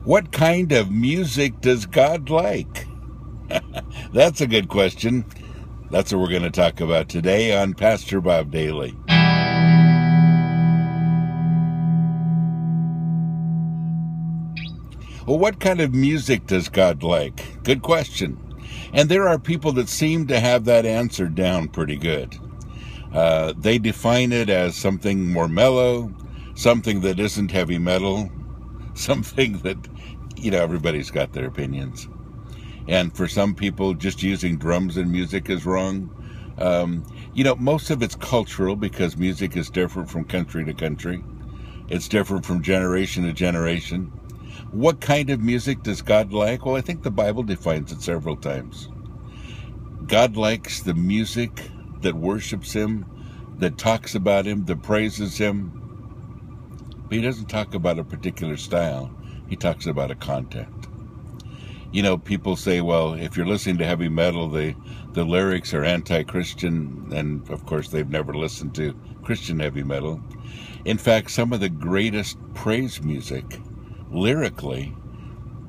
What kind of music does God like? That's a good question. That's what we're going to talk about today on Pastor Bob Daily. Well, what kind of music does God like? Good question. And there are people that seem to have that answer down pretty good. They define it as something more mellow, something that isn't heavy metal, something that, everybody's got their opinions. And for some people, just using drums in music is wrong. Most of it's cultural because music is different from country to country. It's different from generation to generation. What kind of music does God like? Well, I think the Bible defines it several times. God likes the music that worships Him, that talks about Him, that praises Him. But He doesn't talk about a particular style. He talks about a content. People say, well, if you're listening to heavy metal, the lyrics are anti-Christian, and of course they've never listened to Christian heavy metal. In fact, some of the greatest praise music, lyrically,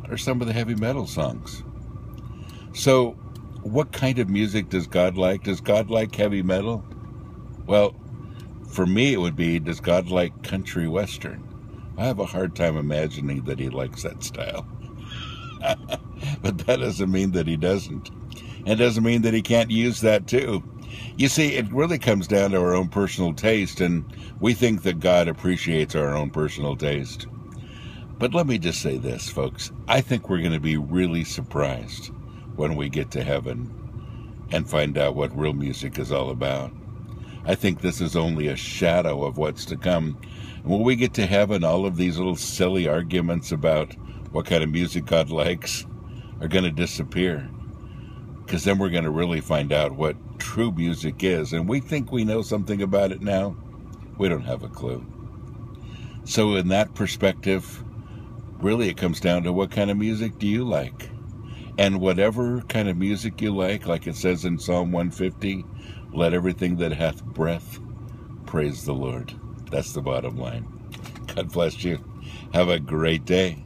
are some of the heavy metal songs. So, what kind of music does God like? Does God like heavy metal? Well, for me it would be, does God like country western? I have a hard time imagining that He likes that style. But that doesn't mean that He doesn't. And doesn't mean that He can't use that too. You see, it really comes down to our own personal taste, and we think that God appreciates our own personal taste. But let me just say this, folks. I think we're going to be really surprised when we get to heaven and find out what real music is all about. I think this is only a shadow of what's to come. And when we get to heaven, all of these little silly arguments about what kind of music God likes are going to disappear. Because then we're going to really find out what true music is. And we think we know something about it now. We don't have a clue. So in that perspective, really it comes down to what kind of music do you like? And whatever kind of music you like it says in Psalm 150, let everything that hath breath praise the Lord. That's the bottom line. God bless you. Have a great day.